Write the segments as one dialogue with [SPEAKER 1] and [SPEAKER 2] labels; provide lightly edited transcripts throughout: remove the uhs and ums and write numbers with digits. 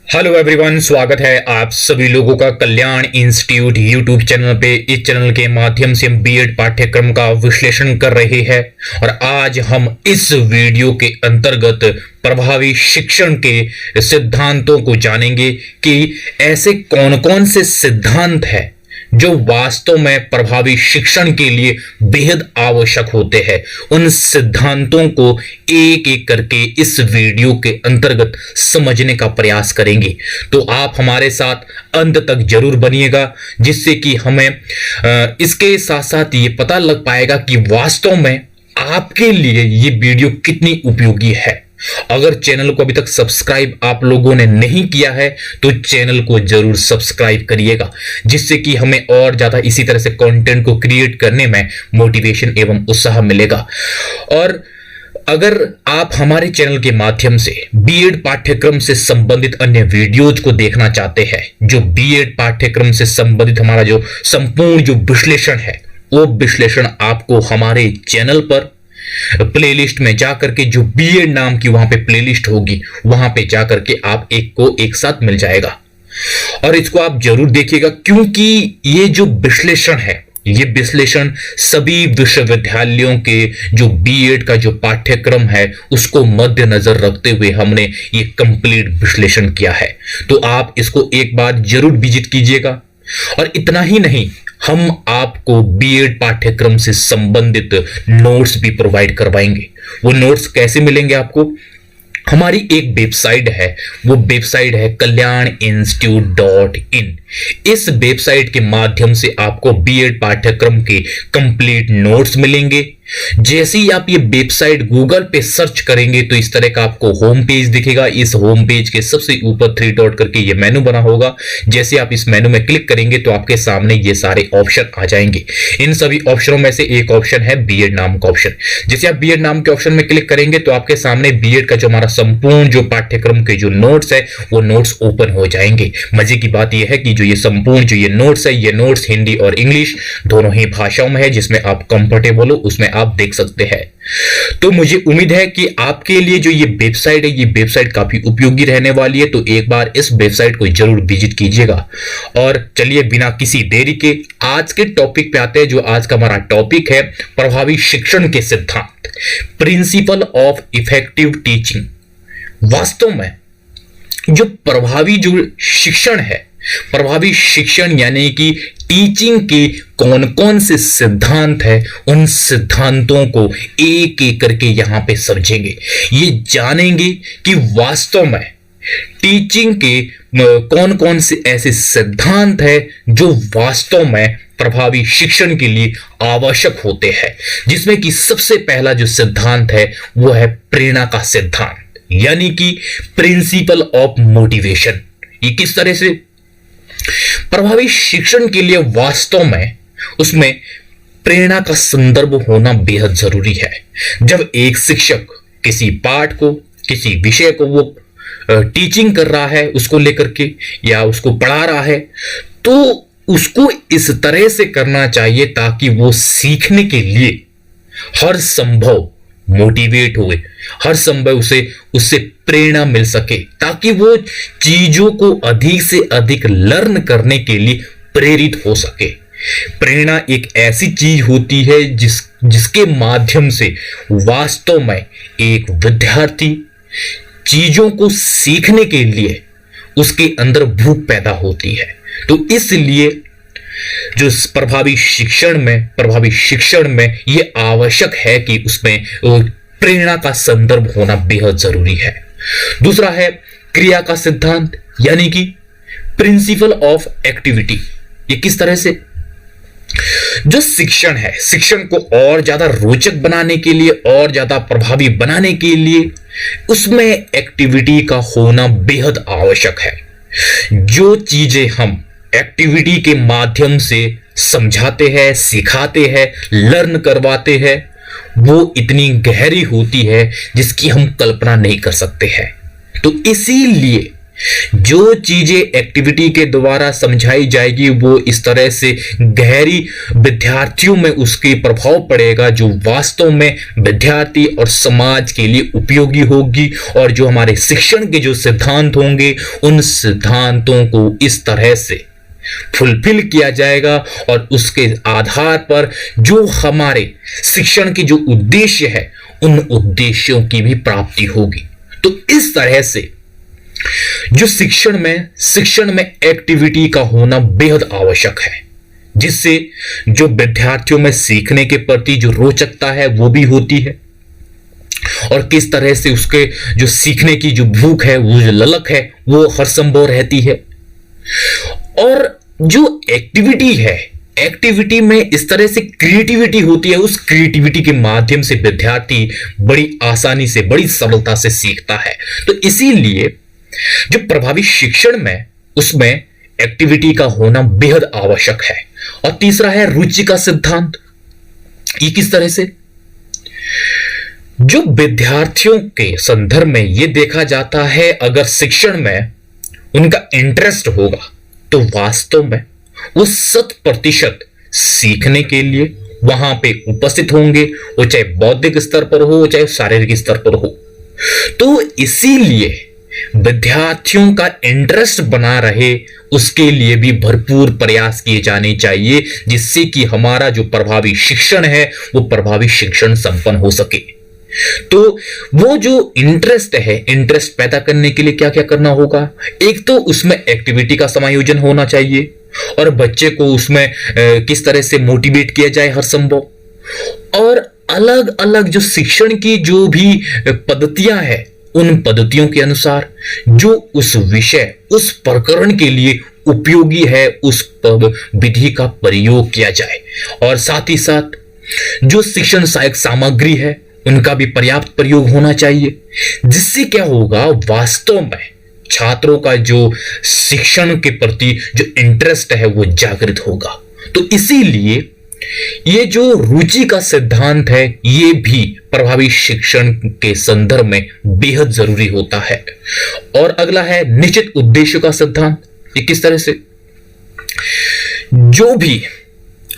[SPEAKER 1] Hello everyone, स्वागत है आप सभी लोगों का कल्याण इंस्टीट्यूट यूट्यूब चैनल पे। इस चैनल के माध्यम से हम बीएड पाठ्यक्रम का विश्लेषण कर रहे हैं और आज हम इस वीडियो के अंतर्गत प्रभावी शिक्षण के सिद्धांतों को जानेंगे कि ऐसे कौन कौन से सिद्धांत हैं जो वास्तव में प्रभावी शिक्षण के लिए बेहद आवश्यक होते हैं। उन सिद्धांतों को एक एक करके इस वीडियो के अंतर्गत समझने का प्रयास करेंगे, तो आप हमारे साथ अंत तक जरूर बनिएगा, जिससे कि हमें इसके साथ साथ ये पता लग पाएगा कि वास्तव में आपके लिए ये वीडियो कितनी उपयोगी है। अगर चैनल को अभी तक सब्सक्राइब आप लोगों ने नहीं किया है तो चैनल को जरूर सब्सक्राइब करिएगा, जिससे कि हमें और ज्यादा इसी तरह से कंटेंट को क्रिएट करने में मोटिवेशन एवं उत्साह मिलेगा। और अगर आप हमारे चैनल के माध्यम से बीएड पाठ्यक्रम से संबंधित अन्य वीडियोज को देखना चाहते हैं, जो बीएड पाठ्यक्रम से संबंधित हमारा जो संपूर्ण जो विश्लेषण है, वो विश्लेषण आपको हमारे चैनल पर प्लेलिस्ट में जाकर के, जो बीएड नाम की वहां पे प्लेलिस्ट होगी, वहां पे जाकर के आप एक को एक साथ मिल जाएगा। और इसको आप जरूर देखिएगा, क्योंकि ये जो विश्लेषण है, ये विश्लेषण सभी विश्वविद्यालयों के जो बीएड का जो पाठ्यक्रम है उसको मद्देनजर रखते हुए हमने ये कंप्लीट विश्लेषण किया है। तो आप इसको एक बार जरूर विजिट कीजिएगा। और इतना ही नहीं, हम आपको बीएड पाठ्यक्रम से संबंधित नोट्स भी प्रोवाइड करवाएंगे। वो नोट्स कैसे मिलेंगे आपको? हमारी एक वेबसाइट है, वो वेबसाइट है kalyaninstitute.in। इस वेबसाइट के माध्यम से आपको बीएड पाठ्यक्रम के कंप्लीट नोट्स मिलेंगे। जैसे ही आप ये वेबसाइट गूगल पे सर्च करेंगे तो इस तरह का आपको होम पेज दिखेगा। इस होम पेज के सबसे ऊपर 3 डॉट करके ये मेनू बना होगा। जैसे आप इस मेनू में क्लिक करेंगे तो आपके सामने ये सारे ऑप्शन आ जाएंगे। इन सभी ऑप्शनों में से एक ऑप्शन है बीएड नाम का ऑप्शन। जैसे आप बीएड नाम के ऑप्शन में क्लिक करेंगे तो आपके सामने बीएड का जो हमारा संपूर्ण जो पाठ्यक्रम के जो नोट्स है वो नोट्स ओपन हो जाएंगे। मजे की बात यह है कि जो ये संपूर्ण जो ये नोट्स है, ये नोट्स हिंदी और इंग्लिश दोनों ही भाषाओं में है, जिसमें आप कंफर्टेबल हो उसमें आप देख सकते हैं। तो मुझे उम्मीद है कि आपके लिए जो ये वेबसाइट है, ये वेबसाइट काफी उपयोगी रहने वाली है। तो एक बार इस वेबसाइट को जरूर विजिट कीजिएगा। और चलिए बिना किसी देरी के आज के टॉपिक पे आते हैं। जो आज का हमारा टॉपिक है प्रभावी शिक्षण के सिद्धांत, प्रिंसिपल ऑफ इफेक्टिव टीचिंग। वास्तव में जो प्रभावी जो शिक्षण है, प्रभावी शिक्षण यानी कि टीचिंग के कौन कौन से सिद्धांत है, उन सिद्धांतों को एक एक करके यहां पे समझेंगे। ये जानेंगे कि वास्तव में टीचिंग के कौन कौन से ऐसे सिद्धांत है जो वास्तव में प्रभावी शिक्षण के लिए आवश्यक होते हैं। जिसमें कि सबसे पहला जो सिद्धांत है वो है प्रेरणा का सिद्धांत, यानी कि प्रिंसिपल ऑफ मोटिवेशन। ये किस तरह से प्रभावी शिक्षण के लिए वास्तव में उसमें प्रेरणा का संदर्भ होना बेहद जरूरी है। जब एक शिक्षक किसी पाठ को, किसी विषय को वो टीचिंग कर रहा है, उसको लेकर के या उसको पढ़ा रहा है, तो उसको इस तरह से करना चाहिए ताकि वो सीखने के लिए हर संभव मोटिवेट हुए, हर संभव उससे प्रेरणा मिल सके, ताकि वो चीजों को अधिक से अधिक लर्न करने के लिए प्रेरित हो सके। प्रेरणा एक ऐसी चीज होती है जिसके माध्यम से वास्तव में एक विद्यार्थी चीजों को सीखने के लिए उसके अंदर भूख पैदा होती है। तो इसलिए जो प्रभावी शिक्षण में ये आवश्यक है कि उसमें प्रेरणा का संदर्भ होना बेहद जरूरी है। दूसरा है क्रिया का सिद्धांत, यानी कि प्रिंसिपल ऑफ एक्टिविटी। ये किस तरह से जो शिक्षण है, शिक्षण को और ज्यादा रोचक बनाने के लिए, और ज्यादा प्रभावी बनाने के लिए उसमें एक्टिविटी का होना बेहद आवश्यक है। जो चीजें हम एक्टिविटी के माध्यम से समझाते हैं, सिखाते हैं, लर्न करवाते हैं, वो इतनी गहरी होती है जिसकी हम कल्पना नहीं कर सकते हैं। तो इसीलिए जो चीजें एक्टिविटी के द्वारा समझाई जाएगी वो इस तरह से गहरी विद्यार्थियों में उसके प्रभाव पड़ेगा जो वास्तव में विद्यार्थी और समाज के लिए उपयोगी होगी, और जो हमारे शिक्षण के जो सिद्धांत होंगे उन सिद्धांतों को इस तरह से फुलफिल किया जाएगा और उसके आधार पर जो हमारे शिक्षण के जो उद्देश्य है उन उद्देश्यों की भी प्राप्ति होगी। तो इस तरह से जो शिक्षण में एक्टिविटी का होना बेहद आवश्यक है, जिससे जो विद्यार्थियों में सीखने के प्रति जो रोचकता है वो भी होती है, और किस तरह से उसके जो सीखने की जो भूख है, वो जो ललक है, वो हर संभव रहती है। और जो एक्टिविटी है, एक्टिविटी में इस तरह से क्रिएटिविटी होती है, उस क्रिएटिविटी के माध्यम से विद्यार्थी बड़ी आसानी से, बड़ी सरलता से सीखता है। तो इसीलिए जो प्रभावी शिक्षण में उसमें एक्टिविटी का होना बेहद आवश्यक है। और तीसरा है रुचि का सिद्धांत। ये किस तरह से, जो विद्यार्थियों के संदर्भ में यह देखा जाता है, अगर शिक्षण में उनका इंटरेस्ट होगा तो वास्तव में वो 100% सीखने के लिए वहां पे उपस्थित होंगे, वो चाहे बौद्धिक स्तर पर हो चाहे शारीरिक स्तर पर हो। तो इसीलिए विद्यार्थियों का इंटरेस्ट बना रहे उसके लिए भी भरपूर प्रयास किए जाने चाहिए, जिससे कि हमारा जो प्रभावी शिक्षण है वो प्रभावी शिक्षण संपन्न हो सके। तो वो जो इंटरेस्ट है, इंटरेस्ट पैदा करने के लिए क्या क्या करना होगा, एक तो उसमें एक्टिविटी का समायोजन होना चाहिए और बच्चे को उसमें किस तरह से मोटिवेट किया जाए हर संभव, और अलग अलग जो शिक्षण की जो भी पद्धतियां हैं उन पद्धतियों के अनुसार जो उस विषय, उस प्रकरण के लिए उपयोगी है, उस विधि का प्रयोग किया जाए। और साथ ही साथ जो शिक्षण सहायक सामग्री है उनका भी पर्याप्त प्रयोग होना चाहिए, जिससे क्या होगा, वास्तव में छात्रों का जो शिक्षण के प्रति जो इंटरेस्ट है वो जागृत होगा। तो इसीलिए ये जो रुचि का सिद्धांत है ये भी प्रभावी शिक्षण के संदर्भ में बेहद जरूरी होता है। और अगला है निश्चित उद्देश्य का सिद्धांत। ये किस तरह से, जो भी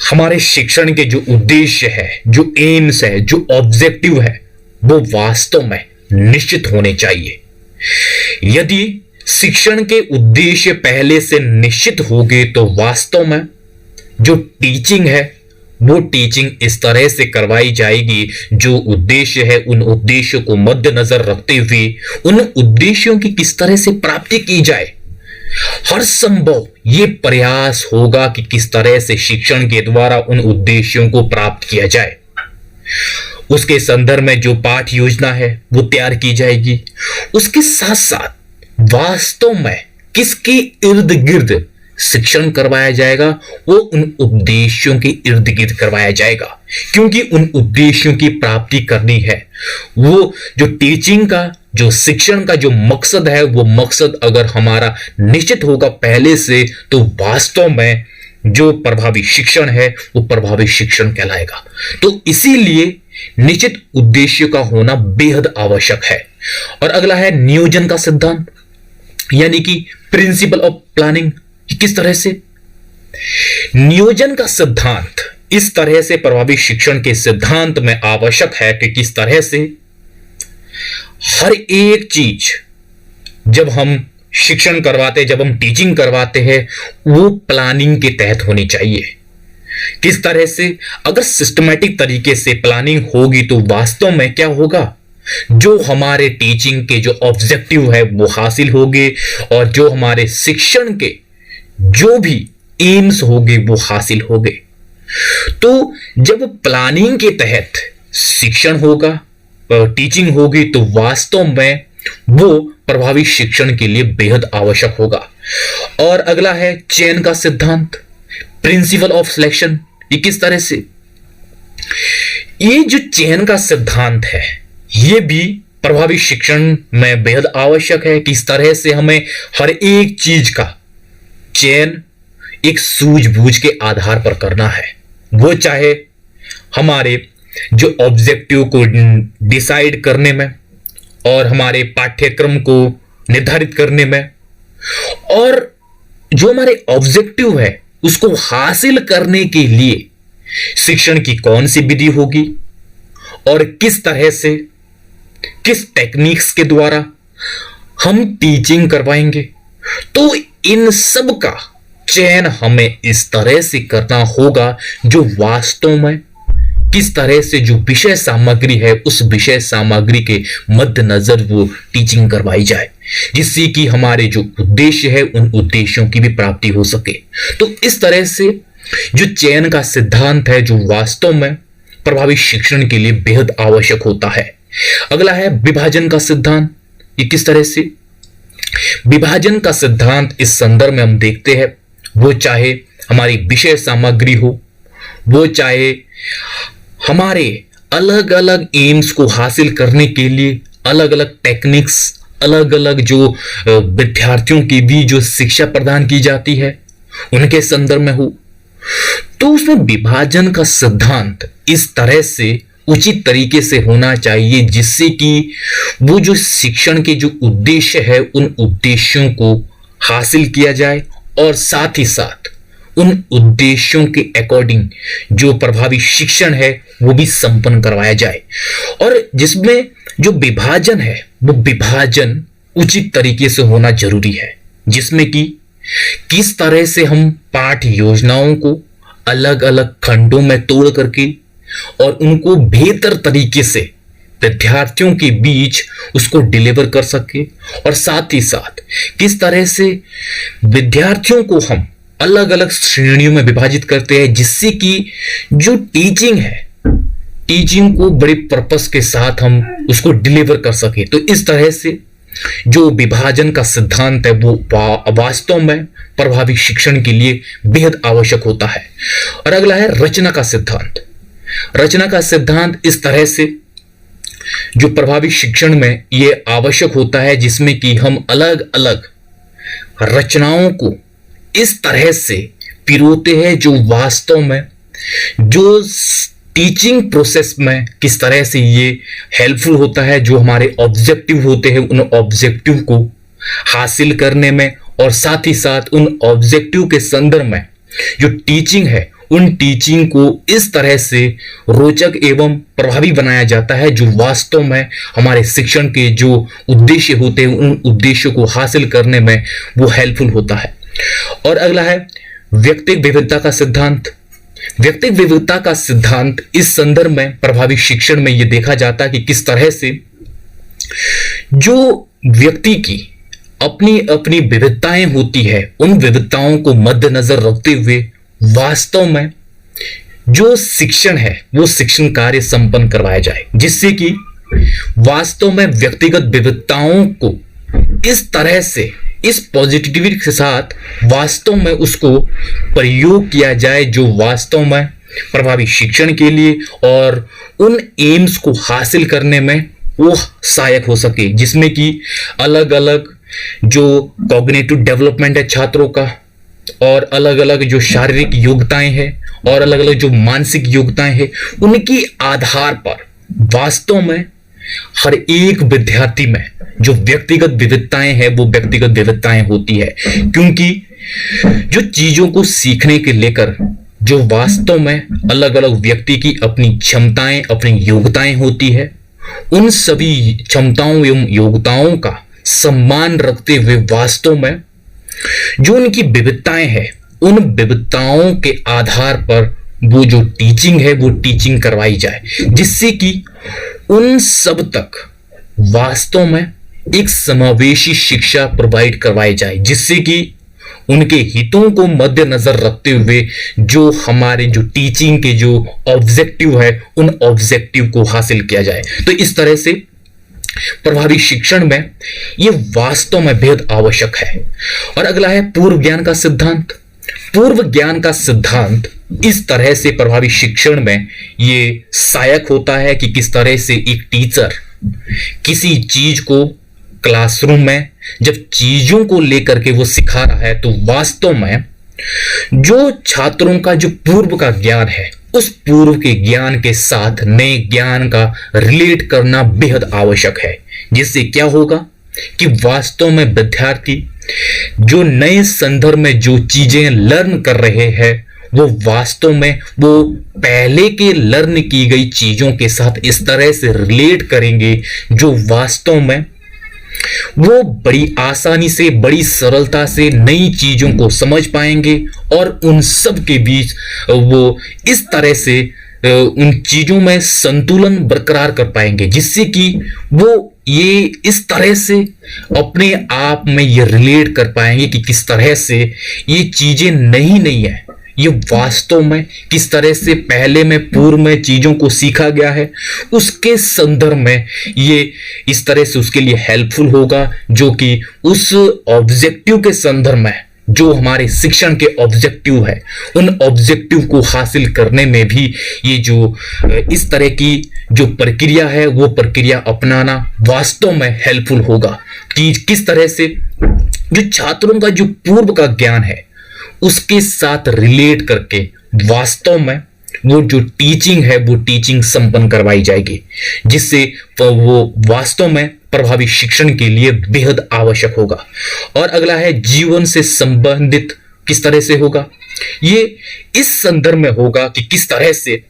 [SPEAKER 1] हमारे शिक्षण के जो उद्देश्य है, जो एम्स है, जो ऑब्जेक्टिव है, वो वास्तव में निश्चित होने चाहिए। यदि शिक्षण के उद्देश्य पहले से निश्चित हो गए तो वास्तव में जो टीचिंग है वो टीचिंग इस तरह से करवाई जाएगी, जो उद्देश्य है उन उद्देश्यों को मद्देनजर रखते हुए उन उद्देश्यों की किस तरह से प्राप्ति की जाए, हर संभव ये प्रयास होगा कि किस तरह से शिक्षण के द्वारा उन उद्देश्यों को प्राप्त किया जाए। उसके संदर्भ में जो पाठ योजना है वो तैयार की जाएगी। उसके साथ साथ वास्तव में किसके इर्द गिर्द शिक्षण करवाया जाएगा, वो उन उद्देश्यों के इर्द गिर्द करवाया जाएगा, क्योंकि उन उद्देश्यों की प्राप्ति करनी है। वो जो टीचिंग का, जो शिक्षण का जो मकसद है, वो मकसद अगर हमारा निश्चित होगा पहले से, तो वास्तव में जो प्रभावी शिक्षण है वो प्रभावी शिक्षण कहलाएगा। तो इसीलिए निश्चित उद्देश्य का होना बेहद आवश्यक है। और अगला है नियोजन का सिद्धांत, यानी कि प्रिंसिपल ऑफ प्लानिंग। किस तरह से, नियोजन का सिद्धांत इस तरह से प्रभावी शिक्षण के सिद्धांत में आवश्यक है कि किस तरह से हर एक चीज जब हम शिक्षण करवाते, जब हम टीचिंग करवाते हैं, वो प्लानिंग के तहत होनी चाहिए। किस तरह से, अगर सिस्टमैटिक तरीके से प्लानिंग होगी तो वास्तव में क्या होगा, जो हमारे टीचिंग के जो ऑब्जेक्टिव है वो हासिल होंगे, और जो हमारे शिक्षण के जो भी एम्स होंगे वो हासिल होंगे। तो जब प्लानिंग के तहत शिक्षण होगा, टीचिंग होगी, तो वास्तव में वो प्रभावी शिक्षण के लिए बेहद आवश्यक होगा। और अगला है चयन का सिद्धांत, प्रिंसिपल ऑफ सिलेक्शन। ये किस तरह से, ये जो चयन का सिद्धांत है ये भी प्रभावी शिक्षण में बेहद आवश्यक है। किस तरह से हमें हर एक चीज का चयन एक सूझबूझ के आधार पर करना है, वो चाहे हमारे जो ऑब्जेक्टिव को डिसाइड करने में और हमारे पाठ्यक्रम को निर्धारित करने में, और जो हमारे ऑब्जेक्टिव है उसको हासिल करने के लिए शिक्षण की कौन सी विधि होगी और किस तरह से, किस टेक्निक्स के द्वारा हम टीचिंग करवाएंगे। तो इन सब का चयन हमें इस तरह से करना होगा जो वास्तव में किस तरह से जो विषय सामग्री है उस विषय सामग्री के मद्देनजर वो टीचिंग करवाई जाए, जिससे कि हमारे जो उद्देश्य है उन उद्देश्यों की भी प्राप्ति हो सके। तो इस तरह से जो चयन का सिद्धांत है जो वास्तव में प्रभावी शिक्षण के लिए बेहद आवश्यक होता है। अगला है विभाजन का सिद्धांत। ये किस तरह से विभाजन का सिद्धांत इस संदर्भ में हम देखते हैं, वो चाहे हमारी विषय सामग्री हो, वो चाहे हमारे अलग अलग एम्स को हासिल करने के लिए अलग अलग टेक्निक्स, अलग अलग जो विद्यार्थियों की भी जो शिक्षा प्रदान की जाती है उनके संदर्भ में हो, तो उसमें विभाजन का सिद्धांत इस तरह से उचित तरीके से होना चाहिए जिससे कि वो जो शिक्षण के जो उद्देश्य है उन उद्देश्यों को हासिल किया जाए और साथ ही साथ उन उद्देश्यों के अकॉर्डिंग जो प्रभावी शिक्षण है वो भी संपन्न करवाया जाए। और जिसमें जो विभाजन है वो विभाजन उचित तरीके से होना जरूरी है, जिसमें कि किस तरह से हम पाठ योजनाओं को अलग अलग खंडों में तोड़ करके और उनको बेहतर तरीके से विद्यार्थियों के बीच उसको डिलीवर कर सके, और साथ ही साथ किस तरह से विद्यार्थियों को हम अलग अलग श्रेणियों में विभाजित करते हैं जिससे कि जो टीचिंग है, टीचिंग को बड़े पर्पस के साथ हम उसको डिलीवर कर सके। तो इस तरह से जो विभाजन का सिद्धांत है वो वास्तव में प्रभावी शिक्षण के लिए बेहद आवश्यक होता है। और अगला है रचना का सिद्धांत। रचना का सिद्धांत इस तरह से जो प्रभावी शिक्षण में ये आवश्यक होता है जिसमें कि हम अलग अलग रचनाओं को इस तरह से पिरोते हैं जो वास्तव में जो टीचिंग प्रोसेस में किस तरह से ये हेल्पफुल होता है, जो हमारे ऑब्जेक्टिव होते हैं उन ऑब्जेक्टिव को हासिल करने में, और साथ ही साथ उन ऑब्जेक्टिव के संदर्भ में जो टीचिंग है उन टीचिंग को इस तरह से रोचक एवं प्रभावी बनाया जाता है जो वास्तव में हमारे शिक्षण के जो उद्देश्य होते हैं उन उद्देश्यों को हासिल करने में वो हेल्पफुल होता है। और अगला है व्यक्तिगत विविधता का सिद्धांत। व्यक्तिगत विविधता का सिद्धांत इस संदर्भ में प्रभावी शिक्षण में यह देखा जाता है कि किस तरह से जो व्यक्ति की अपनी अपनी विविधताएं होती है उन विविधताओं को मद्देनजर रखते हुए वास्तव में जो शिक्षण है वो शिक्षण कार्य संपन्न करवाया जाए, जिससे कि वास्तव में व्यक्तिगत विविधताओं को इस तरह से इस पॉजिटिविटी के साथ वास्तव में उसको प्रयोग किया जाए जो वास्तव में प्रभावी शिक्षण के लिए और उन एम्स को हासिल करने में वो सहायक हो सके, जिसमें कि अलग अलग जो कॉग्निटिव डेवलपमेंट है छात्रों का, और अलग अलग जो शारीरिक योग्यताएं हैं और अलग अलग जो मानसिक योग्यताएं हैं उनके आधार पर वास्तव में हर एक विद्यार्थी में जो व्यक्तिगत विविधताएं हैं वो व्यक्तिगत विविधताएं होती है, क्योंकि जो चीजों को सीखने के लेकर जो वास्तव में अलग अलग व्यक्ति की अपनी क्षमताएं अपनी योग्यताएं होती है, उन सभी क्षमताओं एवं योग्यताओं का सम्मान रखते हुए वास्तव में जो उनकी विविधताएं हैं उन विविधताओं के आधार पर वो जो टीचिंग है वो टीचिंग करवाई जाए, जिससे कि उन सब तक वास्तव में एक समावेशी शिक्षा प्रोवाइड करवाई जाए, जिससे कि उनके हितों को मद्देनजर रखते हुए जो हमारे जो टीचिंग के जो ऑब्जेक्टिव है उन ऑब्जेक्टिव को हासिल किया जाए। तो इस तरह से प्रभावी शिक्षण में यह वास्तव में बेहद आवश्यक है। और अगला है पूर्व ज्ञान का सिद्धांत। पूर्व ज्ञान का सिद्धांत इस तरह से प्रभावी शिक्षण में यह सहायक होता है कि किस तरह से एक टीचर किसी चीज को क्लासरूम में जब चीजों को लेकर के वो सिखा रहा है तो वास्तव में जो छात्रों का जो पूर्व का ज्ञान है उस पूर्व के ज्ञान के साथ नए ज्ञान का रिलेट करना बेहद आवश्यक है, जिससे क्या होगा कि वास्तव में विद्यार्थी जो नए संदर्भ में जो चीजें लर्न कर रहे हैं वो वास्तव में वो पहले के लर्न की गई चीजों के साथ इस तरह से रिलेट करेंगे जो वास्तव में वो बड़ी आसानी से, बड़ी सरलता से नई चीजों को समझ पाएंगे और उन सब के बीच वो इस तरह से उन चीजों में संतुलन बरकरार कर पाएंगे, जिससे कि वो ये इस तरह से अपने आप में ये रिलेट कर पाएंगे कि किस तरह से ये चीजें नहीं है, ये वास्तव में किस तरह से पहले में पूर्व में चीजों को सीखा गया है, उसके संदर्भ में ये इस तरह से उसके लिए हेल्पफुल होगा, जो कि उस ऑब्जेक्टिव के संदर्भ में जो हमारे शिक्षण के ऑब्जेक्टिव है, उन ऑब्जेक्टिव को हासिल करने में भी ये जो इस तरह की जो प्रक्रिया है वो प्रक्रिया अपनाना वास्तव में हेल्पफुल होगा कि किस तरह से जो छात्रों का जो पूर्व का ज्ञान है उसके साथ रिलेट करके वास्तव में वो जो टीचिंग है वो टीचिंग संपन्न करवाई जाएगी, जिससे वो वास्तव में प्रभावी शिक्षण के लिए बेहद आवश्यक होगा। और अगला है जीवन से संबंधित किस तरह से होगा, ये इस संदर्भ में होगा कि किस तरह से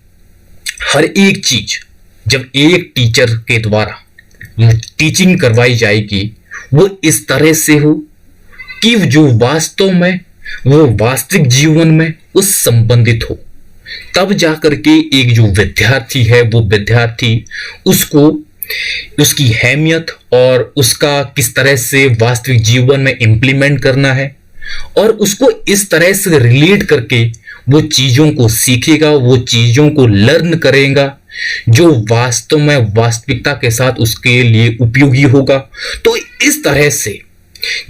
[SPEAKER 1] हर एक चीज जब एक टीचर के द्वारा टीचिंग करवाई जाएगी वो इस तरह से हो कि जो वास्तव में वो वास्तविक जीवन में उस संबंधित हो, तब जाकर के एक जो विद्यार्थी है वो विद्यार्थी उसको उसकी अहमियत और उसका किस तरह से वास्तविक जीवन में इंप्लीमेंट करना है और उसको इस तरह से रिलेट करके वो चीजों को सीखेगा, वो चीजों को लर्न करेगा जो वास्तव में वास्तविकता के साथ उसके लिए उपयोगी होगा। तो इस तरह से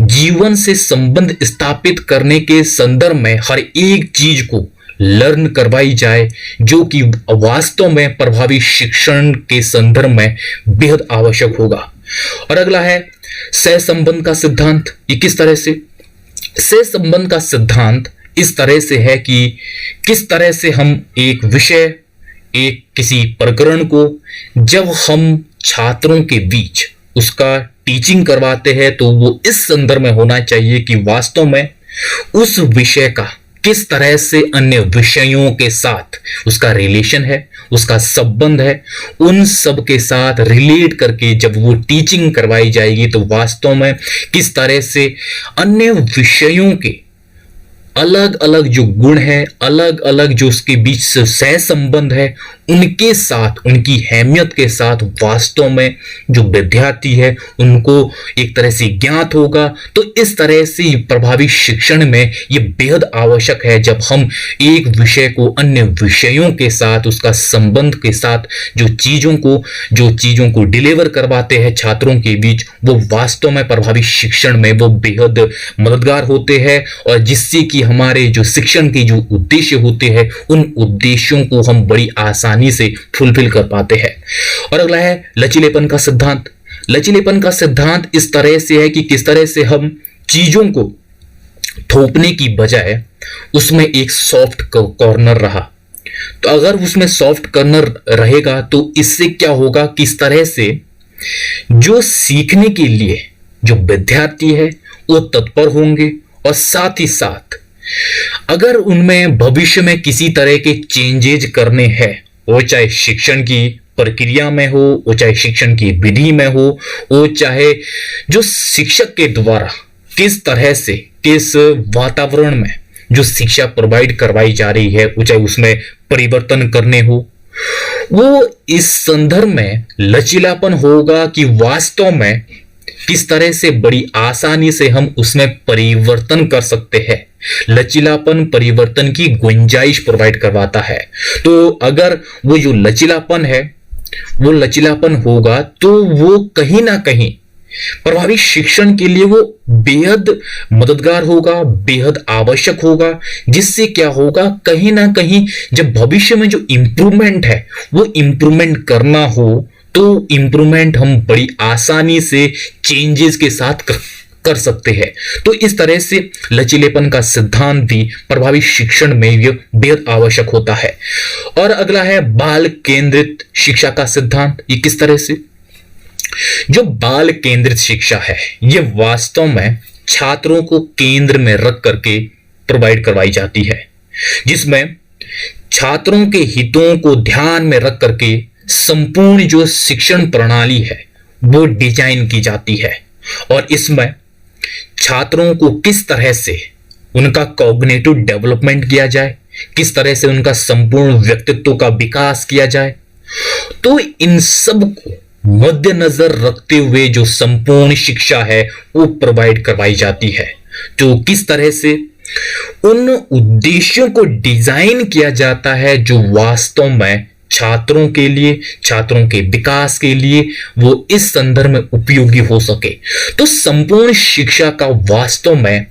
[SPEAKER 1] जीवन से संबंध स्थापित करने के संदर्भ में हर एक चीज को लर्न करवाई जाए, जो कि वास्तव में प्रभावी शिक्षण के संदर्भ में बेहद आवश्यक होगा। और अगला है सहसंबंध का सिद्धांत। ये किस तरह से, सहसंबंध का सिद्धांत इस तरह से है कि किस तरह से हम एक विषय, एक किसी प्रकरण को जब हम छात्रों के बीच उसका टीचिंग करवाते हैं तो वो इस संदर्भ में होना चाहिए कि वास्तव में उस विषय का किस तरह से अन्य विषयों के साथ उसका रिलेशन है, उसका संबंध है, उन सब के साथ रिलेट करके जब वो टीचिंग करवाई जाएगी तो वास्तव में किस तरह से अन्य विषयों के अलग अलग जो गुण है, अलग अलग जो उसके बीच से सह संबंध है, उनके साथ, उनकी अहमियत के साथ वास्तव में जो विद्यार्थी है उनको एक तरह से ज्ञात होगा। तो इस तरह से प्रभावी शिक्षण में ये बेहद आवश्यक है जब हम एक विषय को अन्य विषयों के साथ उसका संबंध के साथ जो चीजों को डिलीवर करवाते हैं छात्रों के बीच, वो वास्तव में प्रभावी शिक्षण में वो बेहद मददगार होते हैं और जिससे कि हमारे जो शिक्षण के जो उद्देश्य होते हैं उन उद्देश्यों को हम बड़ी आसानी से फुलफिल कर पाते हैं। और अगला है लचीलेपन का सिद्धांत। लचीलेपन का सिद्धांत इस तरह से है कि किस तरह से हम चीजों को थोपने की बजाय उसमें एक सॉफ्ट कॉर्नर रहा, तो अगर उसमें सॉफ्ट कॉर्नर रहेगा तो इससे क्या होगा, किस तरह से जो सीखने के लिए जो विद्यार्थी है वो तत्पर होंगे और साथ ही साथ अगर उनमें भविष्य में किसी तरह के चेंजेज करने हैं, वो चाहे शिक्षण की प्रक्रिया में हो, वो चाहे शिक्षण की विधि में हो, वो चाहे जो शिक्षक के द्वारा किस तरह से किस वातावरण में जो शिक्षा प्रोवाइड करवाई जा रही है, वो चाहे उसमें परिवर्तन करने हो, वो इस संदर्भ में लचीलापन होगा कि वास्तव में किस तरह से बड़ी आसानी से हम उसमें परिवर्तन कर सकते हैं। लचीलापन परिवर्तन की गुंजाइश प्रोवाइड करवाता है। तो अगर वो जो लचीलापन है वो लचीलापन होगा तो वो कहीं ना कहीं प्रभावी शिक्षण के लिए वो बेहद मददगार होगा, बेहद आवश्यक होगा, जिससे क्या होगा, कहीं ना कहीं जब भविष्य में जो इंप्रूवमेंट है वो इंप्रूवमेंट करना हो तो इंप्रूवमेंट हम बड़ी आसानी से चेंजेस के साथ कर सकते हैं। तो इस तरह से लचीलेपन का सिद्धांत भी प्रभावी शिक्षण में यह बेहद आवश्यक होता है। और अगला है बाल केंद्रित शिक्षा का सिद्धांत। ये किस तरह से, जो बाल केंद्रित शिक्षा है ये वास्तव में छात्रों को केंद्र में रख करके प्रोवाइड करवाई जाती है, जिसमें छात्रों के हितों को ध्यान में रख करके संपूर्ण जो शिक्षण प्रणाली है वो डिजाइन की जाती है। और इसमें छात्रों को किस तरह से उनका कॉग्निटिव डेवलपमेंट किया जाए, किस तरह से उनका संपूर्ण व्यक्तित्व का विकास किया जाए, तो इन सब को मद्देनजर रखते हुए जो संपूर्ण शिक्षा है वो प्रोवाइड करवाई जाती है। तो किस तरह से उन उद्देश्यों को डिजाइन किया जाता है जो वास्तव में छात्रों के लिए, छात्रों के विकास के लिए वो इस संदर्भ में उपयोगी हो सके। तो संपूर्ण शिक्षा का वास्तव में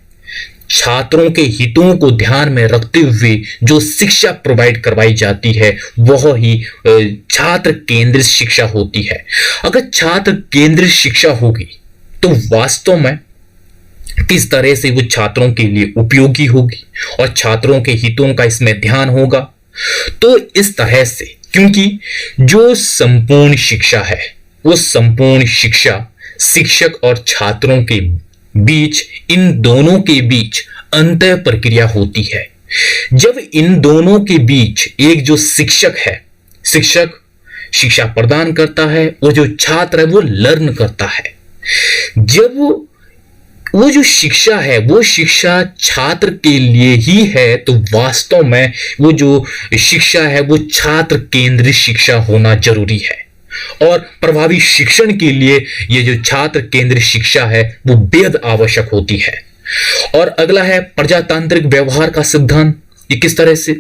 [SPEAKER 1] छात्रों के हितों को ध्यान में रखते हुए जो शिक्षा प्रोवाइड करवाई जाती है वह ही छात्र केंद्रित शिक्षा होती है। अगर छात्र केंद्रित शिक्षा होगी तो वास्तव में किस तरह से वो छात्रों के लिए उपयोगी होगी और छात्रों के हितों का इसमें ध्यान होगा। तो इस तरह से, क्योंकि जो संपूर्ण शिक्षा है वो संपूर्ण शिक्षा शिक्षक और छात्रों के बीच, इन दोनों के बीच अंतः प्रक्रिया होती है। जब इन दोनों के बीच एक जो शिक्षक है, शिक्षक शिक्षा प्रदान करता है, वो जो छात्र है वो लर्न करता है। जब वो जो शिक्षा है वो शिक्षा छात्र के लिए ही है तो वास्तव में वो जो शिक्षा है वो छात्र केंद्रित शिक्षा होना जरूरी है। और प्रभावी शिक्षण के लिए ये जो छात्र केंद्रित शिक्षा है वो बेहद आवश्यक होती है। और अगला है प्रजातांत्रिक व्यवहार का सिद्धांत। ये किस तरह से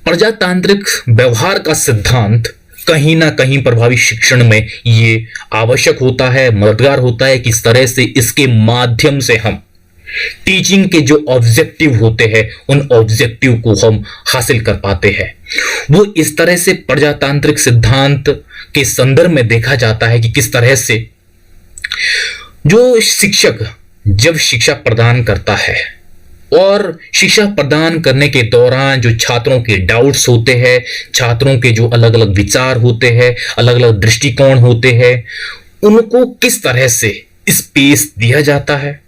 [SPEAKER 1] प्रजातांत्रिक व्यवहार का सिद्धांत कहीं ना कहीं प्रभावी शिक्षण में ये आवश्यक होता है, मददगार होता है। किस तरह से इसके माध्यम से हम टीचिंग के जो ऑब्जेक्टिव होते हैं उन ऑब्जेक्टिव को हम हासिल कर पाते हैं। वो इस तरह से प्रजातांत्रिक सिद्धांत के संदर्भ में देखा जाता है कि किस तरह से जो शिक्षक जब शिक्षा प्रदान करता है और शिक्षा प्रदान करने के दौरान जो छात्रों के डाउट्स होते हैं, छात्रों के जो अलग अलग विचार होते हैं, अलग अलग दृष्टिकोण होते हैं, उनको किस तरह से स्पेस दिया जाता है।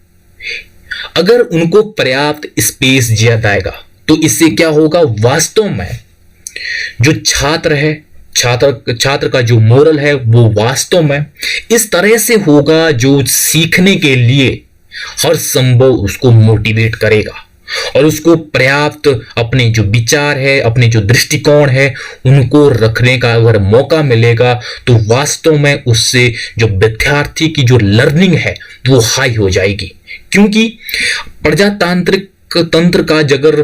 [SPEAKER 1] अगर उनको पर्याप्त स्पेस दिया जाएगा तो इससे क्या होगा, वास्तव में जो छात्र है, छात्र का जो मोरल है वो वास्तव में इस तरह से होगा जो सीखने के लिए हर संभव उसको मोटिवेट करेगा और उसको पर्याप्त अपने जो विचार है, अपने जो दृष्टिकोण है उनको रखने का अगर मौका मिलेगा तो वास्तव में उससे जो विद्यार्थी की जो लर्निंग है वो हाई हो जाएगी। क्योंकि प्रजातांत्रिक तंत्र का अगर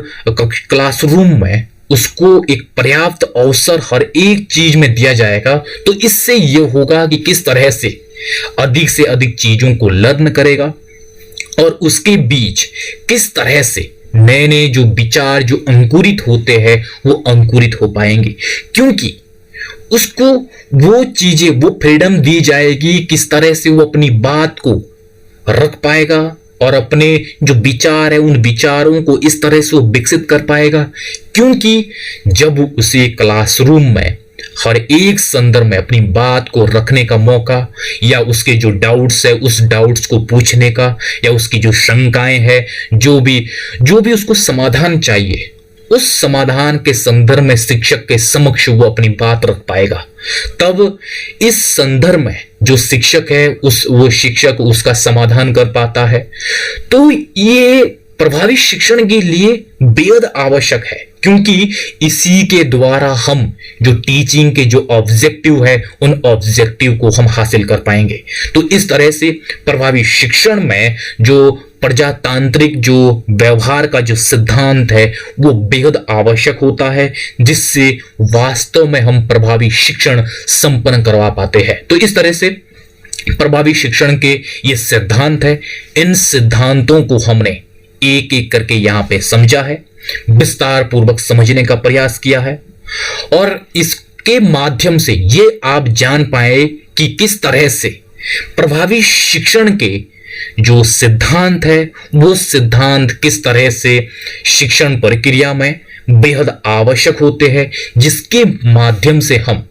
[SPEAKER 1] क्लासरूम में उसको एक पर्याप्त अवसर हर एक चीज में दिया जाएगा तो इससे यह होगा कि किस तरह से अधिक चीजों को लर्न करेगा और उसके बीच किस तरह से नए नए जो विचार जो अंकुरित होते हैं वो अंकुरित हो पाएंगे। क्योंकि उसको वो चीजें, वो फ्रीडम दी जाएगी किस तरह से वो अपनी बात को रख पाएगा और अपने जो विचार है उन विचारों को इस तरह से वो विकसित कर पाएगा। क्योंकि जब उसे क्लासरूम में हर एक संदर्भ में अपनी बात को रखने का मौका या उसके जो डाउट्स है उस डाउट्स को पूछने का या उसकी जो शंकाएं हैं, जो भी उसको समाधान चाहिए, उस समाधान के संदर्भ में शिक्षक के समक्ष वो अपनी बात रख पाएगा। तब इस संदर्भ में जो शिक्षक है वो शिक्षक उसका समाधान कर पाता है। तो ये प्रभावी शिक्षण के लिए बेहद आवश्यक है, क्योंकि इसी के द्वारा हम जो टीचिंग के जो ऑब्जेक्टिव है उन ऑब्जेक्टिव को हम हासिल कर पाएंगे। तो इस तरह से प्रभावी शिक्षण में जो प्रजातांत्रिक जो व्यवहार का जो सिद्धांत है वो बेहद आवश्यक होता है, जिससे वास्तव में हम प्रभावी शिक्षण संपन्न करवा पाते हैं। तो इस तरह से प्रभावी शिक्षण के ये सिद्धांत है। इन सिद्धांतों को हमने एक एक करके यहां पे समझा है, विस्तार पूर्वक समझने का प्रयास किया है और इसके माध्यम से ये आप जान पाए कि किस तरह से प्रभावी शिक्षण के जो सिद्धांत है वो सिद्धांत किस तरह से शिक्षण प्रक्रिया में बेहद आवश्यक होते हैं, जिसके माध्यम से हम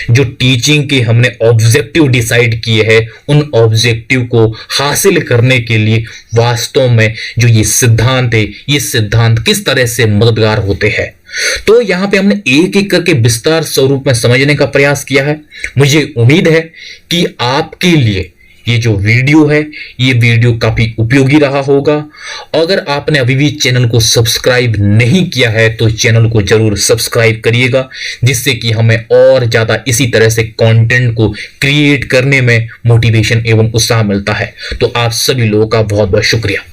[SPEAKER 1] जो टीचिंग के हमने ऑब्जेक्टिव डिसाइड किए हैं, उन ऑब्जेक्टिव को हासिल करने के लिए वास्तव में जो ये सिद्धांत है, ये सिद्धांत किस तरह से मददगार होते हैं। तो यहां पे हमने एक एक करके विस्तार स्वरूप में समझने का प्रयास किया है। मुझे उम्मीद है कि आपके लिए ये जो वीडियो है, ये वीडियो काफी उपयोगी रहा होगा। अगर आपने अभी भी चैनल को सब्सक्राइब नहीं किया है तो चैनल को जरूर सब्सक्राइब करिएगा, जिससे कि हमें और ज्यादा इसी तरह से कंटेंट को क्रिएट करने में मोटिवेशन एवं उत्साह मिलता है। तो आप सभी लोगों का बहुत बहुत शुक्रिया।